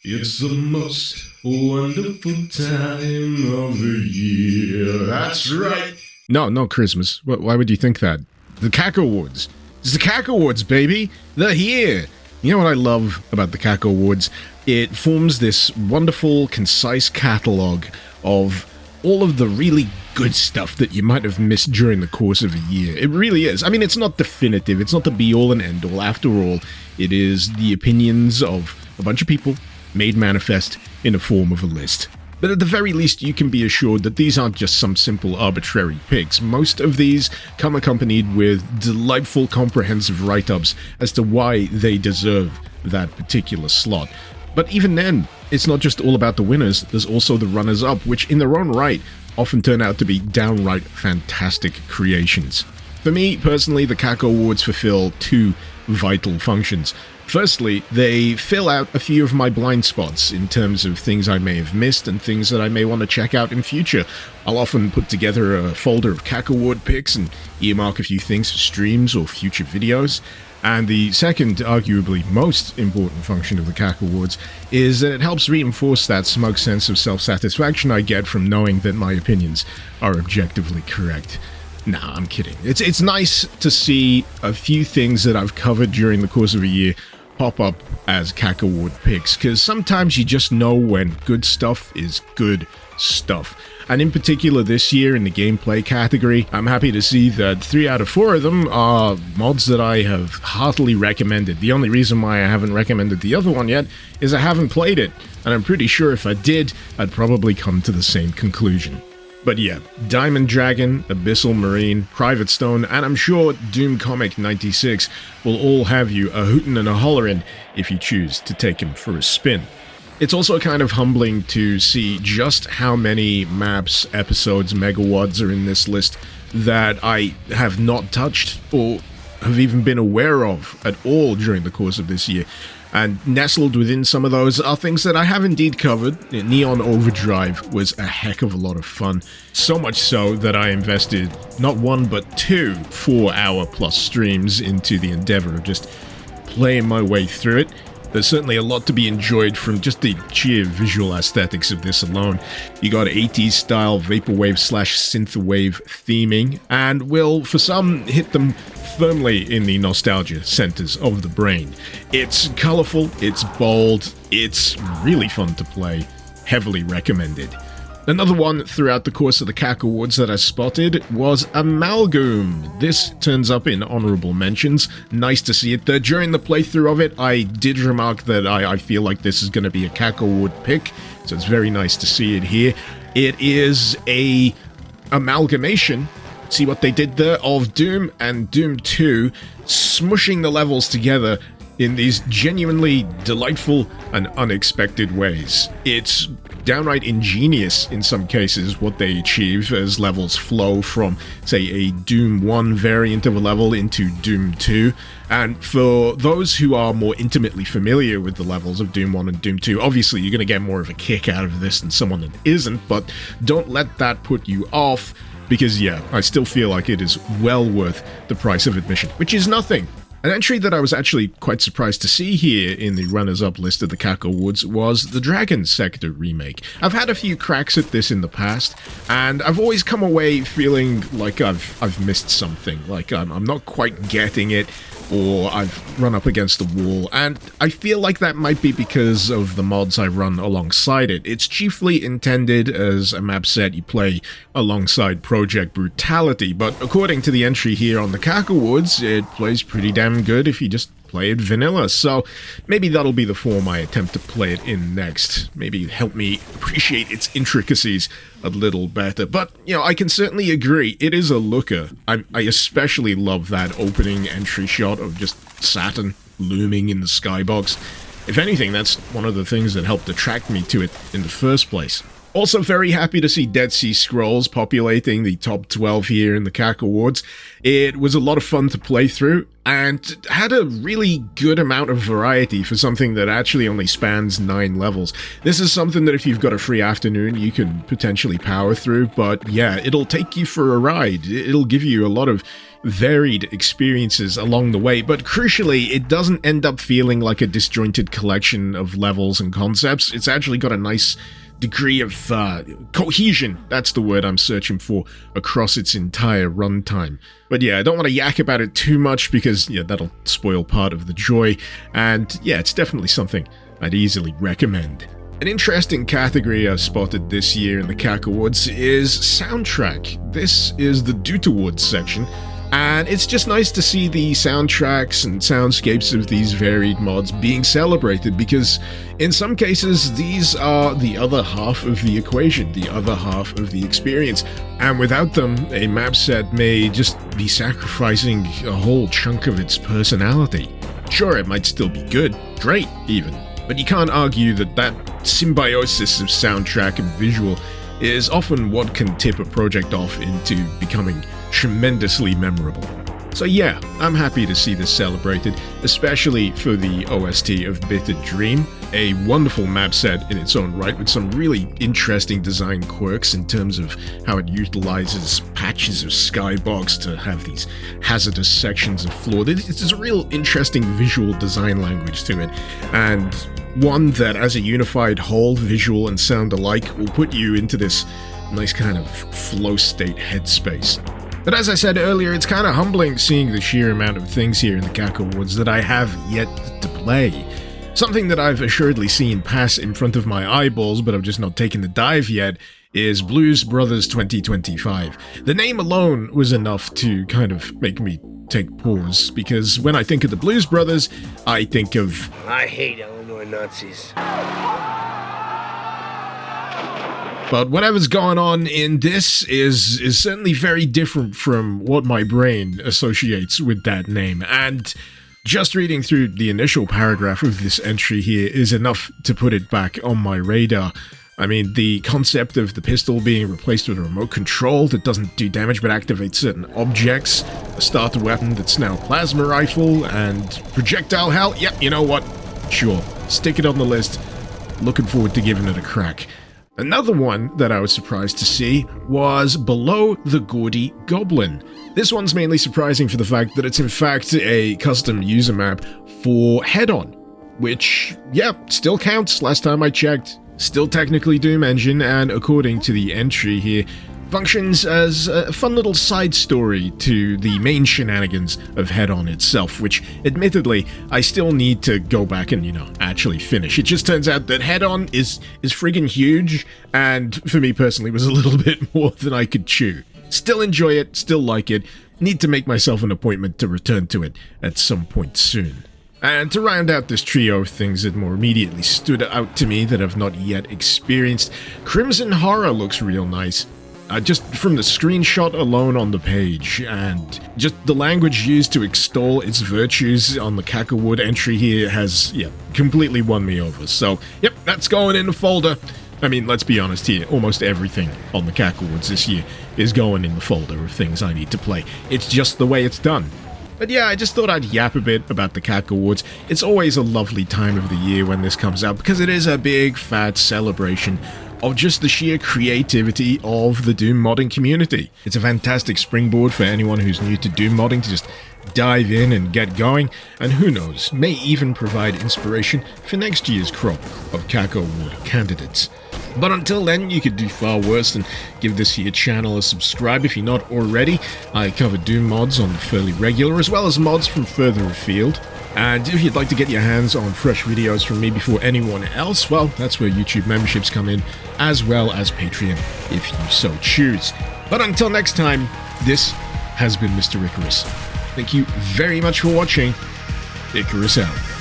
It's the most wonderful time of the year. That's right. No, Christmas. Why would you think that? The Cacowards. It's the Cacowards, baby. They're here. You know what I love about the Cacowards? It forms this wonderful, concise catalog of all of the really good stuff that you might have missed during the course of a year. It really is. I mean, it's not definitive. It's not the be-all and end-all. After all, it is the opinions of a bunch of people made manifest in the form of a list. But at the very least, you can be assured that these aren't just some simple arbitrary picks. Most of these come accompanied with delightful comprehensive write-ups as to why they deserve that particular slot. But even then, it's not just all about the winners, there's also the runners-up, which in their own right often turn out to be downright fantastic creations. For me, personally, the Cacowards fulfill two vital functions. Firstly, they fill out a few of my blind spots in terms of things I may have missed and things that I may want to check out in future. I'll often put together a folder of Cacoward picks and earmark a few things for streams or future videos. And the second, arguably most important function of the Cacowards is that it helps reinforce that smug sense of self-satisfaction I get from knowing that my opinions are objectively correct. Nah, I'm kidding. It's nice to see a few things that I've covered during the course of a year pop up as Cacoward picks, because sometimes you just know when good stuff is good stuff. And in particular this year in the gameplay category, I'm happy to see that 3 out of 4 of them are mods that I have heartily recommended. The only reason why I haven't recommended the other one yet is I haven't played it, and I'm pretty sure if I did, I'd probably come to the same conclusion. But yeah, Diamond Dragon, Abyssal Marine, Private Stone, and I'm sure Doom Comic 96 will all have you a hootin' and a hollerin' if you choose to take him for a spin. It's also kind of humbling to see just how many maps, episodes, megawads are in this list that I have not touched or have even been aware of at all during the course of this year. And nestled within some of those are things that I have indeed covered. Neon Overdrive was a heck of a lot of fun. So much so that I invested not 1 but 2 4-hour-plus streams into the endeavor of just playing my way through it. There's certainly a lot to be enjoyed from just the sheer visual aesthetics of this alone. You got 80s style vaporwave/synthwave theming, and will, for some, hit them firmly in the nostalgia centers of the brain. It's colorful, it's bold, it's really fun to play, heavily recommended. Another one throughout the course of the Cacowards that I spotted was Amalgam. This turns up in honorable mentions. Nice to see it there. During the playthrough of it, I did remark that I feel like this is going to be a Cacoward pick, so it's very nice to see it here. It is a amalgamation, see what they did there, of Doom and Doom 2, smushing the levels together in these genuinely delightful and unexpected ways. It's downright ingenious in some cases what they achieve as levels flow from, say, a Doom 1 variant of a level into Doom 2. And for those who are more intimately familiar with the levels of Doom 1 and Doom 2, obviously you're going to get more of a kick out of this than someone that isn't, but don't let that put you off, because yeah, I still feel like it is well worth the price of admission, which is nothing. An entry that I was actually quite surprised to see here in the runners-up list of the Cacowards was the Dragon Sector remake. I've had a few cracks at this in the past, and I've always come away feeling like I've missed something, like I'm not quite getting it, or I've run up against the wall, and I feel like that might be because of the mods I run alongside it. It's chiefly intended as a map set you play alongside Project Brutality, but according to the entry here on the Cacowards, it plays pretty damn good if you just play it vanilla, so maybe that'll be the form I attempt to play it in next. Maybe help me appreciate its intricacies a little better. But, you know, I can certainly agree, it is a looker. I especially love that opening entry shot of just Saturn looming in the skybox. If anything, that's one of the things that helped attract me to it in the first place. Also very happy to see Dead Sea Scrolls populating the top 12 here in the Cacowards. It was a lot of fun to play through, and had a really good amount of variety for something that actually only spans 9 levels. This is something that if you've got a free afternoon, you can potentially power through, but yeah, it'll take you for a ride. It'll give you a lot of varied experiences along the way, but crucially, it doesn't end up feeling like a disjointed collection of levels and concepts. It's actually got a nice degree of cohesion, that's the word I'm searching for, across its entire runtime. But yeah, I don't want to yak about it too much because yeah, that'll spoil part of the joy, and yeah, it's definitely something I'd easily recommend. An interesting category I've spotted this year in the Cacowards is soundtrack. This is the Dutawards section, and it's just nice to see the soundtracks and soundscapes of these varied mods being celebrated, because in some cases these are the other half of the equation, the other half of the experience, and without them a map set may just be sacrificing a whole chunk of its personality. Sure, it might still be good, great even, but you can't argue that symbiosis of soundtrack and visual is often what can tip a project off into becoming tremendously memorable. So yeah, I'm happy to see this celebrated, especially for the OST of Bitter Dream, a wonderful map set in its own right with some really interesting design quirks in terms of how it utilizes patches of skybox to have these hazardous sections of floor. It's a real interesting visual design language to it, and one that as a unified whole, visual and sound alike, will put you into this nice kind of flow state headspace. But as I said earlier, it's kind of humbling seeing the sheer amount of things here in the Cacowards that I have yet to play. Something that I've assuredly seen pass in front of my eyeballs, but I've just not taken the dive yet, is Blues Brothers 2025. The name alone was enough to kind of make me take pause, because when I think of the Blues Brothers, I think of... I hate Illinois Nazis. But whatever's going on in this is certainly very different from what my brain associates with that name, and just reading through the initial paragraph of this entry here is enough to put it back on my radar. I mean, the concept of the pistol being replaced with a remote control that doesn't do damage but activates certain objects, a starter weapon that's now a plasma rifle, and projectile hell, yep, you know what, sure, stick it on the list, looking forward to giving it a crack. Another one that I was surprised to see was Below the Gaudy Goblin. This one's mainly surprising for the fact that it's in fact a custom user map for Head-On, which, yeah, still counts last time I checked. Still technically Doom Engine, and according to the entry here, functions as a fun little side story to the main shenanigans of Head-On itself, which, admittedly, I still need to go back and, actually finish. It just turns out that Head-On is friggin' huge, and for me personally was a little bit more than I could chew. Still enjoy it, still like it, need to make myself an appointment to return to it at some point soon. And to round out this trio of things that more immediately stood out to me that I've not yet experienced, Crimson Horror looks real nice. Just from the screenshot alone on the page, and just the language used to extol its virtues on the Cacoward entry here has, completely won me over. So, yep, that's going in the folder. I mean, let's be honest here, almost everything on the Cacowards this year is going in the folder of things I need to play. It's just the way it's done. But yeah, I just thought I'd yap a bit about the Cacowards. It's always a lovely time of the year when this comes out, because it is a big, fat celebration of just the sheer creativity of the Doom modding community. It's a fantastic springboard for anyone who's new to Doom modding to just dive in and get going, and who knows, may even provide inspiration for next year's crop of Cacoward candidates. But until then, you could do far worse than give this here channel a subscribe if you're not already. I cover Doom mods on the fairly regular, as well as mods from further afield. And if you'd like to get your hands on fresh videos from me before anyone else, well, that's where YouTube memberships come in, as well as Patreon, if you so choose. But until next time, this has been Mr. Icarus. Thank you very much for watching. Icarus out.